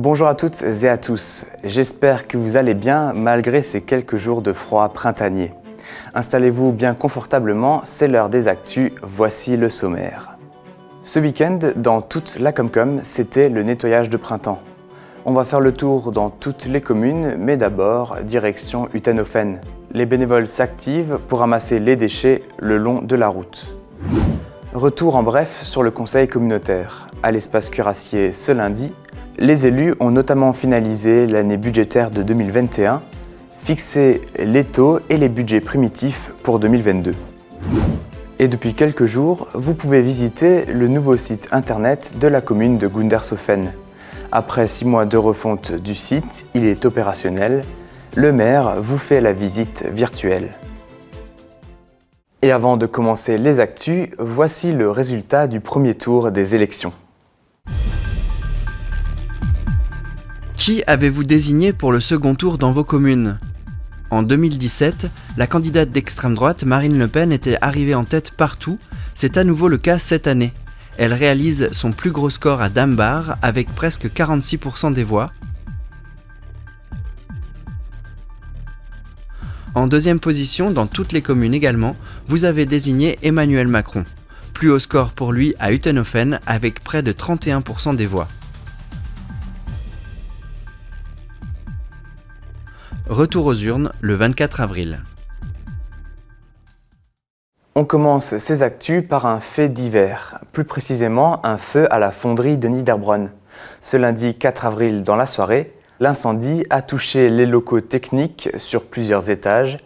Bonjour à toutes et à tous, j'espère que vous allez bien malgré ces quelques jours de froid printanier. Installez-vous bien confortablement, c'est l'heure des actus, voici le sommaire. Ce week-end, dans toute la Comcom, c'était le nettoyage de printemps. On va faire le tour dans toutes les communes, mais d'abord, direction Utenhofen. Les bénévoles s'activent pour ramasser les déchets le long de la route. Retour en bref sur le conseil communautaire. À l'espace cuirassier ce lundi, les élus ont notamment finalisé l'année budgétaire de 2021, fixé les taux et les budgets primitifs pour 2022. Et depuis quelques jours, vous pouvez visiter le nouveau site internet de la commune de Gundershofen. Après 6 mois de refonte du site, il est opérationnel. Le maire vous fait la visite virtuelle. Et avant de commencer les actus, voici le résultat du premier tour des élections. Qui avez-vous désigné pour le second tour dans vos communes ? En 2017, la candidate d'extrême droite Marine Le Pen était arrivée en tête partout, c'est à nouveau le cas cette année. Elle réalise son plus gros score à Dambar avec presque 46% des voix. En deuxième position, dans toutes les communes également, vous avez désigné Emmanuel Macron. Plus haut score pour lui à Utenhofen avec près de 31% des voix. Retour aux urnes le 24 avril. On commence ces actus par un fait divers, plus précisément un feu à la fonderie de Niederbronn. Ce lundi 4 avril dans la soirée, l'incendie a touché les locaux techniques sur plusieurs étages.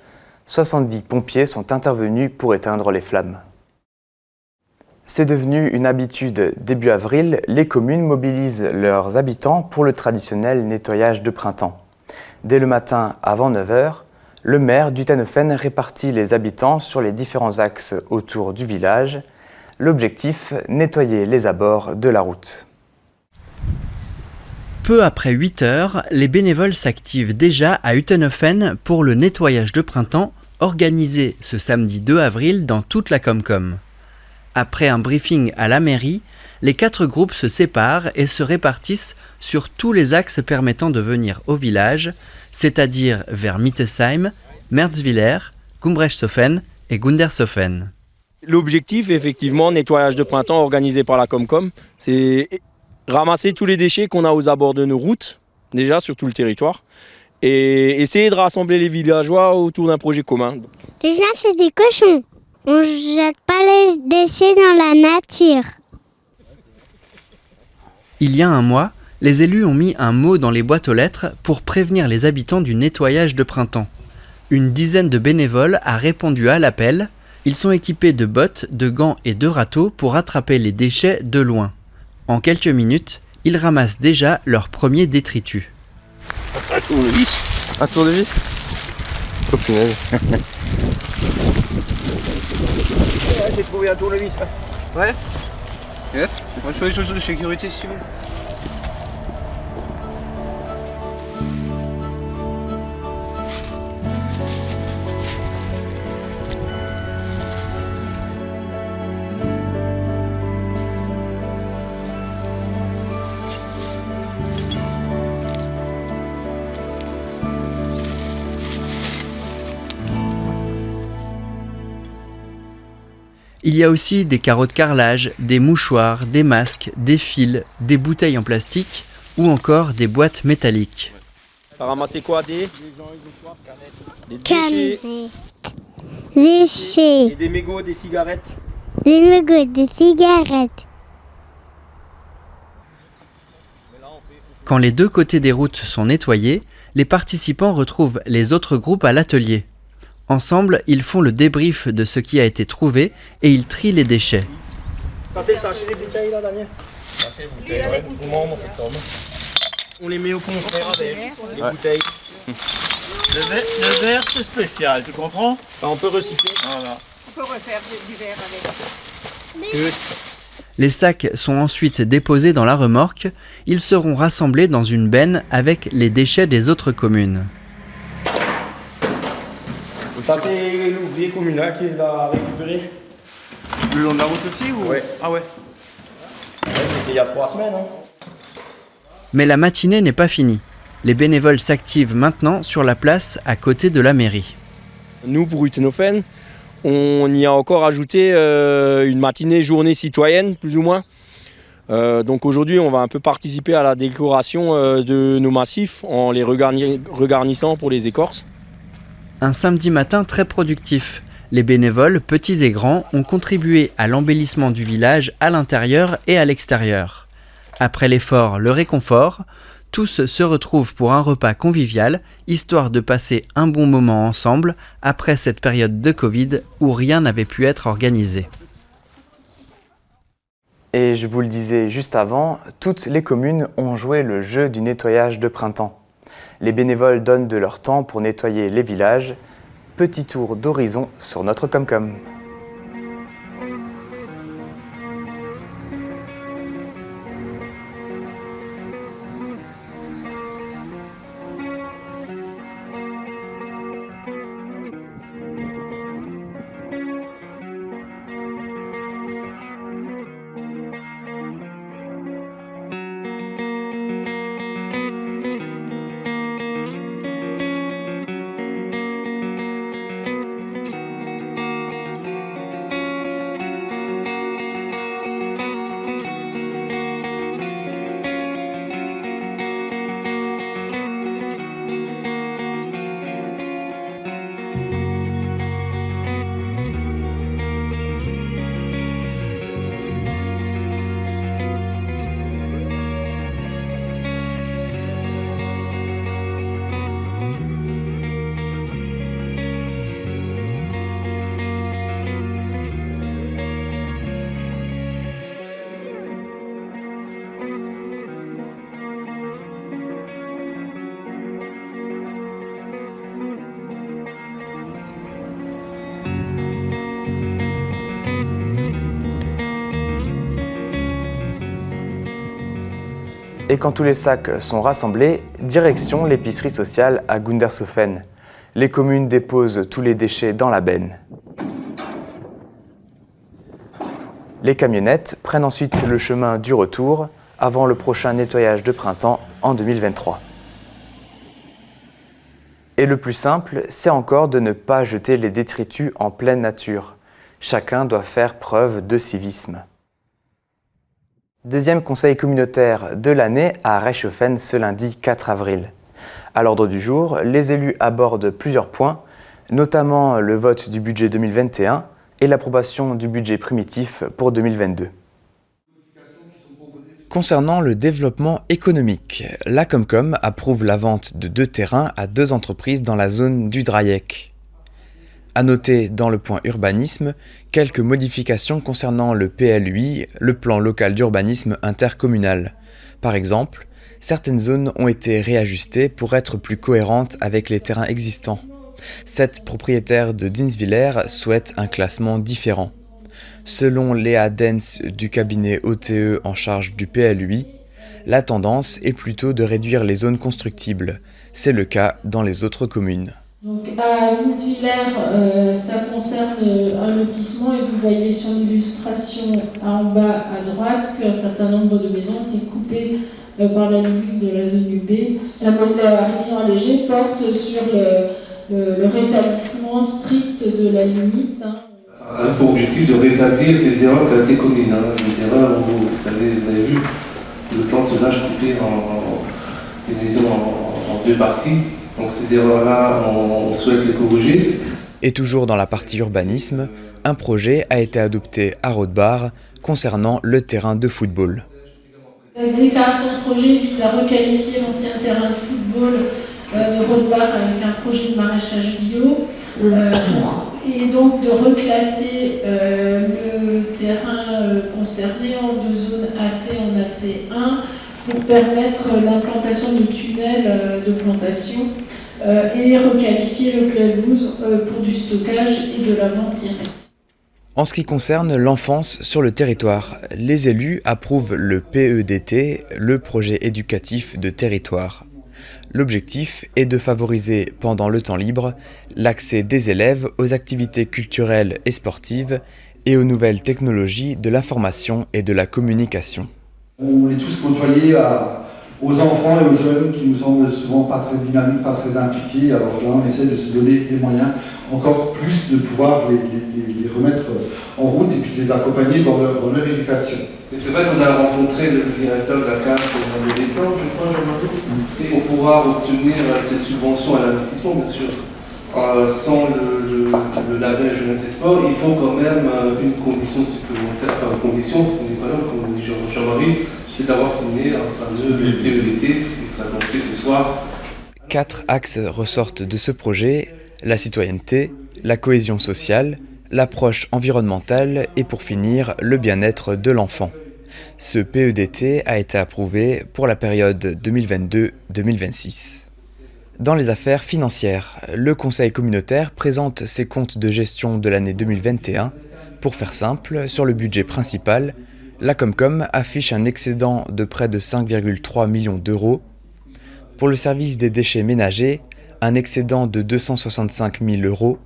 70 pompiers sont intervenus pour éteindre les flammes. C'est devenu une habitude. Début avril, les communes mobilisent leurs habitants pour le traditionnel nettoyage de printemps. Dès le matin avant 9h, le maire d'Utenhofen répartit les habitants sur les différents axes autour du village. L'objectif, nettoyer les abords de la route. Peu après 8h, les bénévoles s'activent déjà à Utenhofen pour le nettoyage de printemps organisé ce samedi 2 avril dans toute la Comcom. Après un briefing à la mairie, les 4 groupes se séparent et se répartissent sur tous les axes permettant de venir au village, c'est-à-dire vers Mittesheim, Merzwiller, Gumbrechtshofen et Gundershofen. L'objectif, effectivement, nettoyage de printemps organisé par la Comcom, c'est ramasser tous les déchets qu'on a aux abords de nos routes, déjà sur tout le territoire, et essayer de rassembler les villageois autour d'un projet commun. Les gens, c'est des cochons. On ne jette pas les déchets dans la nature. Il y a un mois, les élus ont mis un mot dans les boîtes aux lettres pour prévenir les habitants du nettoyage de printemps. Une dizaine de bénévoles a répondu à l'appel. Ils sont équipés de bottes, de gants et de râteaux pour attraper les déchets de loin. En quelques minutes, ils ramassent déjà leur premier détritus. Un tournevis. Un tournevis. Oh punaise. J'ai trouvé un tournevis. Ouais. Peut-être. Moi je fais les choses de sécurité si tu veux. Il y a aussi des carreaux de carrelage, des mouchoirs, des masques, des fils, des bouteilles en plastique ou encore des boîtes métalliques. T'as ramassé quoi? Des Canettes. déchets, Déchets. et des mégots, des cigarettes. Des mégots, des cigarettes. Quand les deux côtés des routes sont nettoyés, les participants retrouvent les autres groupes à l'atelier. Ensemble, ils font le débrief de ce qui a été trouvé et ils trient les déchets. Ça c'est le sachet des bouteilles là, Daniel. Ça c'est les bouteilles, ouais. On les met au conteneur avec les bouteilles. Le verre, c'est spécial, tu comprends? On peut recycler. Voilà. On peut refaire du verre avec. Les sacs sont ensuite déposés dans la remorque. Ils seront rassemblés dans une benne avec les déchets des autres communes. Ça c'est l'ouvrier communal qui les a récupérés. Le long de la route aussi ou... Ouais. Ah ouais. Ouais, c'était il y a 3 semaines. Hein. Mais la matinée n'est pas finie. Les bénévoles s'activent maintenant sur la place à côté de la mairie. Nous, pour Utenhofen, on y a encore ajouté une matinée journée citoyenne, plus ou moins. Donc aujourd'hui, on va un peu participer à la décoration de nos massifs en les regarnissant pour les écorces. Un samedi matin très productif. Les bénévoles, petits et grands, ont contribué à l'embellissement du village à l'intérieur et à l'extérieur. Après l'effort, le réconfort, tous se retrouvent pour un repas convivial, histoire de passer un bon moment ensemble après cette période de Covid où rien n'avait pu être organisé. Et je vous le disais juste avant, toutes les communes ont joué le jeu du nettoyage de printemps. Les bénévoles donnent de leur temps pour nettoyer les villages. Petit tour d'horizon sur notre Comcom. Et quand tous les sacs sont rassemblés, direction l'épicerie sociale à Gundershofen. Les communes déposent tous les déchets dans la benne. Les camionnettes prennent ensuite le chemin du retour avant le prochain nettoyage de printemps en 2023. Et le plus simple, c'est encore de ne pas jeter les détritus en pleine nature. Chacun doit faire preuve de civisme. Deuxième conseil communautaire de l'année à Reichshofen ce lundi 4 avril. À l'ordre du jour, les élus abordent plusieurs points, notamment le vote du budget 2021 et l'approbation du budget primitif pour 2022. Concernant le développement économique, la Comcom approuve la vente de 2 terrains à 2 entreprises dans la zone du Dreieck. À noter dans le point urbanisme, quelques modifications concernant le PLUI, le plan local d'urbanisme intercommunal. Par exemple, certaines zones ont été réajustées pour être plus cohérentes avec les terrains existants. 7 propriétaires de Dinswiller souhaitent un classement différent. Selon Léa Dens du cabinet OTE en charge du PLUI, la tendance est plutôt de réduire les zones constructibles. C'est le cas dans les autres communes. Donc à Zinswiller, ça concerne un lotissement et vous voyez sur l'illustration en bas à droite qu'un certain nombre de maisons ont été coupées par la limite de la zone UB. La révision allégée porte sur le rétablissement strict de la limite. Avec pour objectif de rétablir des erreurs qui ont été commises. Des erreurs où, vous savez, vous avez vu, le plan de zonage coupé les maisons en 2 parties. Donc ces erreurs-là, on souhaite les corriger. Et toujours dans la partie urbanisme, un projet a été adopté à Rothbard concernant le terrain de football. La déclaration de projet vise à requalifier l'ancien terrain de football de Rothbard avec un projet de maraîchage bio et donc de reclasser le terrain concerné en 2 zones AC en AC1 pour permettre l'implantation de tunnels de plantation et requalifier le pelouse pour du stockage et de la vente directe. En ce qui concerne l'enfance sur le territoire, les élus approuvent le PEDT, le projet éducatif de territoire. L'objectif est de favoriser pendant le temps libre l'accès des élèves aux activités culturelles et sportives et aux nouvelles technologies de l'information et de la communication. On est tous côtoyés à aux enfants et aux jeunes qui nous semblent souvent pas très dynamiques, pas très impliqués. Alors là, on essaie de se donner les moyens encore plus de pouvoir les remettre en route et puis de les accompagner dans leur éducation. Et c'est vrai qu'on a rencontré le directeur de la CAF au mois de décembre, je crois, Jean-Marie, et pour pouvoir obtenir ces subventions à l'investissement, bien sûr, sans le label Jeunesse et Sport, il faut quand même une condition supplémentaire, condition, ce n'est pas là, comme dit Jean-Marie, c'est d'avoir signé un fameux PEDT, ce qui sera donc fait ce soir. 4 axes ressortent de ce projet: la citoyenneté, la cohésion sociale, l'approche environnementale et pour finir, le bien-être de l'enfant. Ce PEDT a été approuvé pour la période 2022-2026. Dans les affaires financières, le Conseil communautaire présente ses comptes de gestion de l'année 2021. Pour faire simple, sur le budget principal, la Comcom affiche un excédent de près de 5,3 millions d'euros. Pour le service des déchets ménagers, un excédent de 265 000 euros.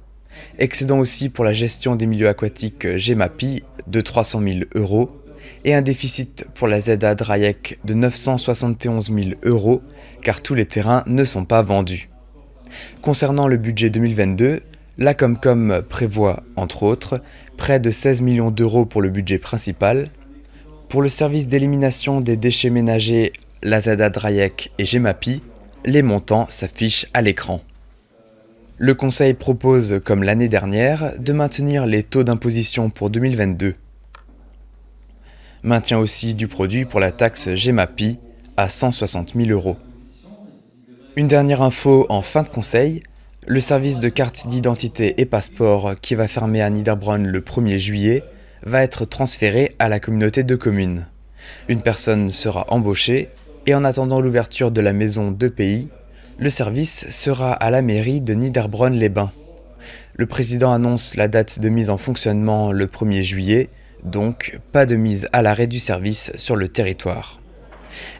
Excédent aussi pour la gestion des milieux aquatiques GEMAPI de 300 000 euros. Et un déficit pour la ZAD Rayec de 971 000 euros, car tous les terrains ne sont pas vendus. Concernant le budget 2022, la Comcom prévoit, entre autres, près de 16 millions d'euros pour le budget principal. Pour le service d'élimination des déchets ménagers, la ZAD Rayec et GEMAPI, les montants s'affichent à l'écran. Le Conseil propose, comme l'année dernière, de maintenir les taux d'imposition pour 2022. Maintien aussi du produit pour la taxe GEMAPI à 160 000 euros. Une dernière info en fin de conseil, le service de carte d'identité et passeport qui va fermer à Niederbronn le 1er juillet va être transféré à la communauté de communes. Une personne sera embauchée et en attendant l'ouverture de la maison de pays, le service sera à la mairie de Niederbronn-les-Bains. Le président annonce la date de mise en fonctionnement le 1er juillet, donc pas de mise à l'arrêt du service sur le territoire.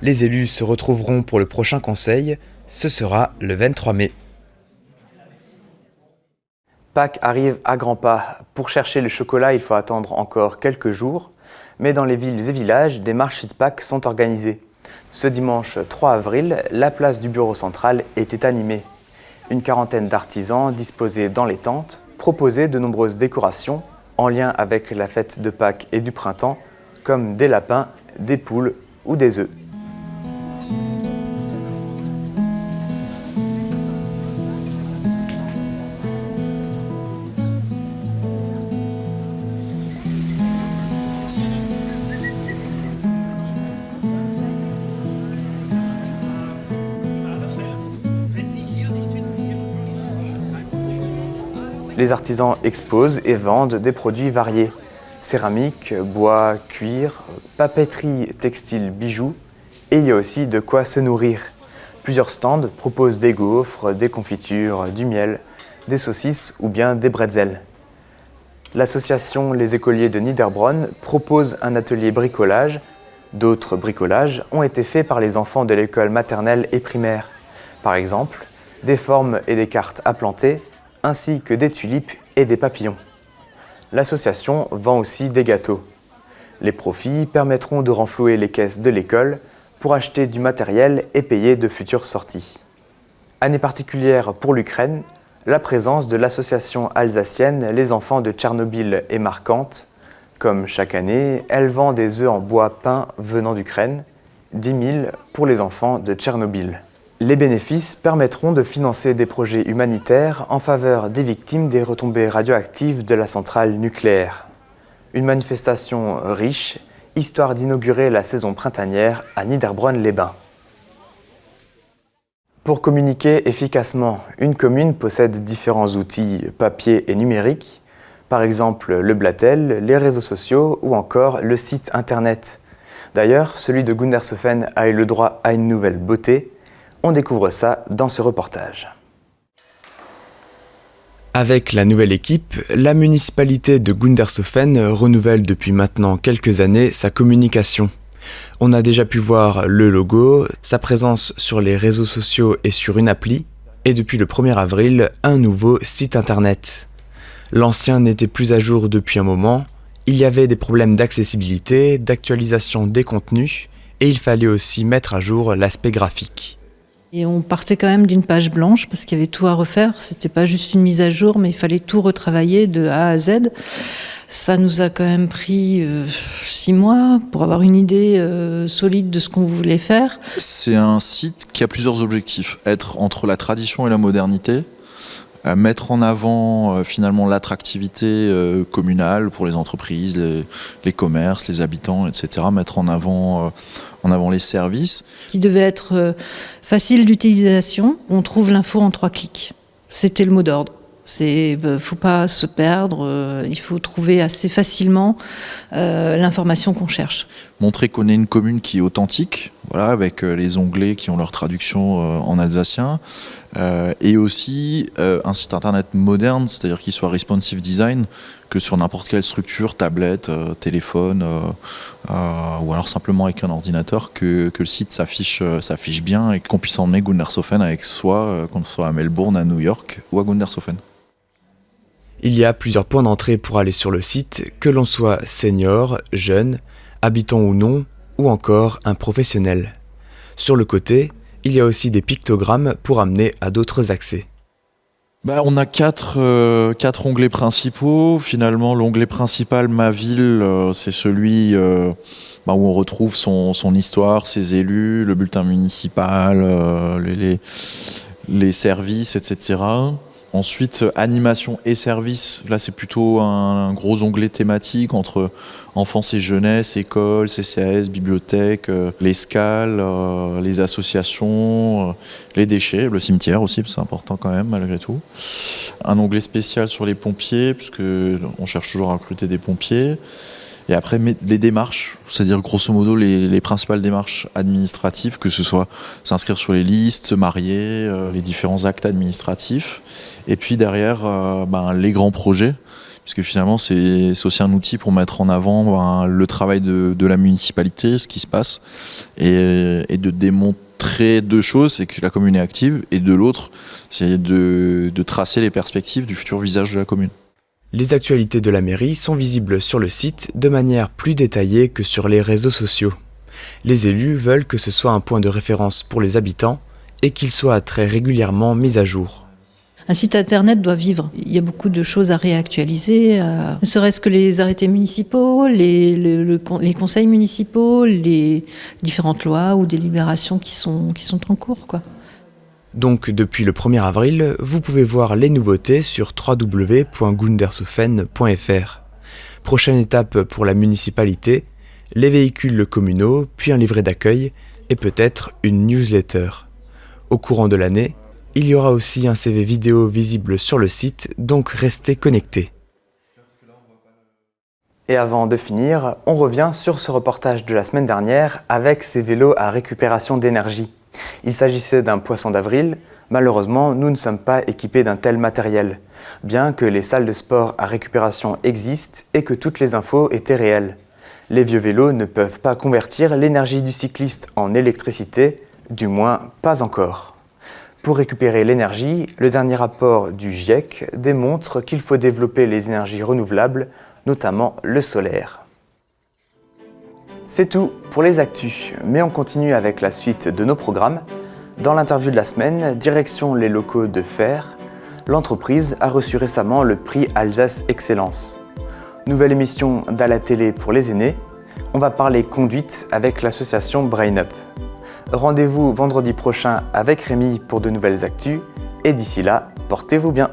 Les élus se retrouveront pour le prochain conseil, ce sera le 23 mai. Pâques arrive à grands pas. Pour chercher le chocolat, il faut attendre encore quelques jours, mais dans les villes et villages, des marchés de Pâques sont organisés. Ce dimanche 3 avril, la place du bureau central était animée. Une quarantaine d'artisans disposés dans les tentes proposaient de nombreuses décorations en lien avec la fête de Pâques et du printemps, comme des lapins, des poules ou des œufs. Les artisans exposent et vendent des produits variés. Céramique, bois, cuir, papeterie, textile, bijoux. Et il y a aussi de quoi se nourrir. Plusieurs stands proposent des gaufres, des confitures, du miel, des saucisses ou bien des bretzels. L'association Les Écoliers de Niederbronn propose un atelier bricolage. D'autres bricolages ont été faits par les enfants de l'école maternelle et primaire. Par exemple, des formes et des cartes à planter, ainsi que des tulipes et des papillons. L'association vend aussi des gâteaux. Les profits permettront de renflouer les caisses de l'école pour acheter du matériel et payer de futures sorties. Année particulière pour l'Ukraine, la présence de l'association alsacienne Les Enfants de Tchernobyl est marquante. Comme chaque année, elle vend des œufs en bois peint venant d'Ukraine, 10 000 pour les enfants de Tchernobyl. Les bénéfices permettront de financer des projets humanitaires en faveur des victimes des retombées radioactives de la centrale nucléaire. Une manifestation riche, histoire d'inaugurer la saison printanière à Niederbronn-les-Bains. Pour communiquer efficacement, une commune possède différents outils papier et numériques, par exemple le Blatel, les réseaux sociaux ou encore le site internet. D'ailleurs, celui de Gundershofen a eu le droit à une nouvelle beauté. On découvre ça dans ce reportage. Avec la nouvelle équipe, la municipalité de Gundershofen renouvelle depuis maintenant quelques années sa communication. On a déjà pu voir le logo, sa présence sur les réseaux sociaux et sur une appli, et depuis le 1er avril, un nouveau site internet. L'ancien n'était plus à jour depuis un moment, il y avait des problèmes d'accessibilité, d'actualisation des contenus, et il fallait aussi mettre à jour l'aspect graphique. Et on partait quand même d'une page blanche parce qu'il y avait tout à refaire. C'était pas juste une mise à jour, mais il fallait tout retravailler de A à Z. Ça nous a quand même pris 6 mois pour avoir une idée solide de ce qu'on voulait faire. C'est un site qui a plusieurs objectifs. Être entre la tradition et la modernité, mettre en avant finalement l'attractivité communale pour les entreprises, les commerces, les habitants, etc. Mettre en avant les services. Qui devait être facile d'utilisation. On trouve l'info en 3 clics. C'était le mot d'ordre. Faut pas se perdre, il faut trouver assez facilement l'information qu'on cherche. Montrer qu'on est une commune qui est authentique, voilà, avec les onglets qui ont leur traduction en alsacien, et aussi un site internet moderne, c'est-à-dire qu'il soit responsive design, que sur n'importe quelle structure, tablette, téléphone, ou alors simplement avec un ordinateur, que le site s'affiche bien et qu'on puisse emmener Gundershofen avec soi, qu'on soit à Melbourne, à New York ou à Gundershofen. Il y a plusieurs points d'entrée pour aller sur le site, que l'on soit senior, jeune, habitant ou non, ou encore un professionnel. Sur le côté, il y a aussi des pictogrammes pour amener à d'autres accès. On a quatre onglets principaux. Finalement, l'onglet principal, Ma Ville, c'est celui où on retrouve son histoire, ses élus, le bulletin municipal, les services, etc. Ensuite, animation et services, là c'est plutôt un gros onglet thématique entre enfance et jeunesse, école, CCAS, bibliothèque, l'escale, les associations, les déchets, le cimetière aussi, c'est important quand même malgré tout. Un onglet spécial sur les pompiers, puisque on cherche toujours à recruter des pompiers. Et après, les démarches, c'est-à-dire grosso modo les principales démarches administratives, que ce soit s'inscrire sur les listes, se marier, les différents actes administratifs. Et puis derrière, les grands projets, puisque finalement c'est aussi un outil pour mettre en avant le travail de la municipalité, ce qui se passe, et de démontrer 2 choses, c'est que la commune est active, et de l'autre, c'est de tracer les perspectives du futur visage de la commune. Les actualités de la mairie sont visibles sur le site de manière plus détaillée que sur les réseaux sociaux. Les élus veulent que ce soit un point de référence pour les habitants et qu'il soit très régulièrement mis à jour. Un site internet doit vivre. Il y a beaucoup de choses à réactualiser, ne serait-ce que les arrêtés municipaux, les conseils municipaux, les différentes lois ou délibérations qui sont en cours, quoi. Donc depuis le 1er avril, vous pouvez voir les nouveautés sur www.gundershofen.fr. Prochaine étape pour la municipalité, les véhicules communaux, puis un livret d'accueil et peut-être une newsletter. Au courant de l'année, il y aura aussi un CV vidéo visible sur le site, donc restez connectés. Et avant de finir, on revient sur ce reportage de la semaine dernière avec ces vélos à récupération d'énergie. Il s'agissait d'un poisson d'avril. Malheureusement, nous ne sommes pas équipés d'un tel matériel, bien que les salles de sport à récupération existent et que toutes les infos étaient réelles. Les vieux vélos ne peuvent pas convertir l'énergie du cycliste en électricité, du moins pas encore. Pour récupérer l'énergie, le dernier rapport du GIEC démontre qu'il faut développer les énergies renouvelables, notamment le solaire. C'est tout pour les actus, mais on continue avec la suite de nos programmes. Dans l'interview de la semaine, direction les locaux de Fer, l'entreprise a reçu récemment le prix Alsace Excellence. Nouvelle émission d'À la télé pour les aînés, on va parler conduite avec l'association Brain Up. Rendez-vous vendredi prochain avec Rémi pour de nouvelles actus, et d'ici là, portez-vous bien.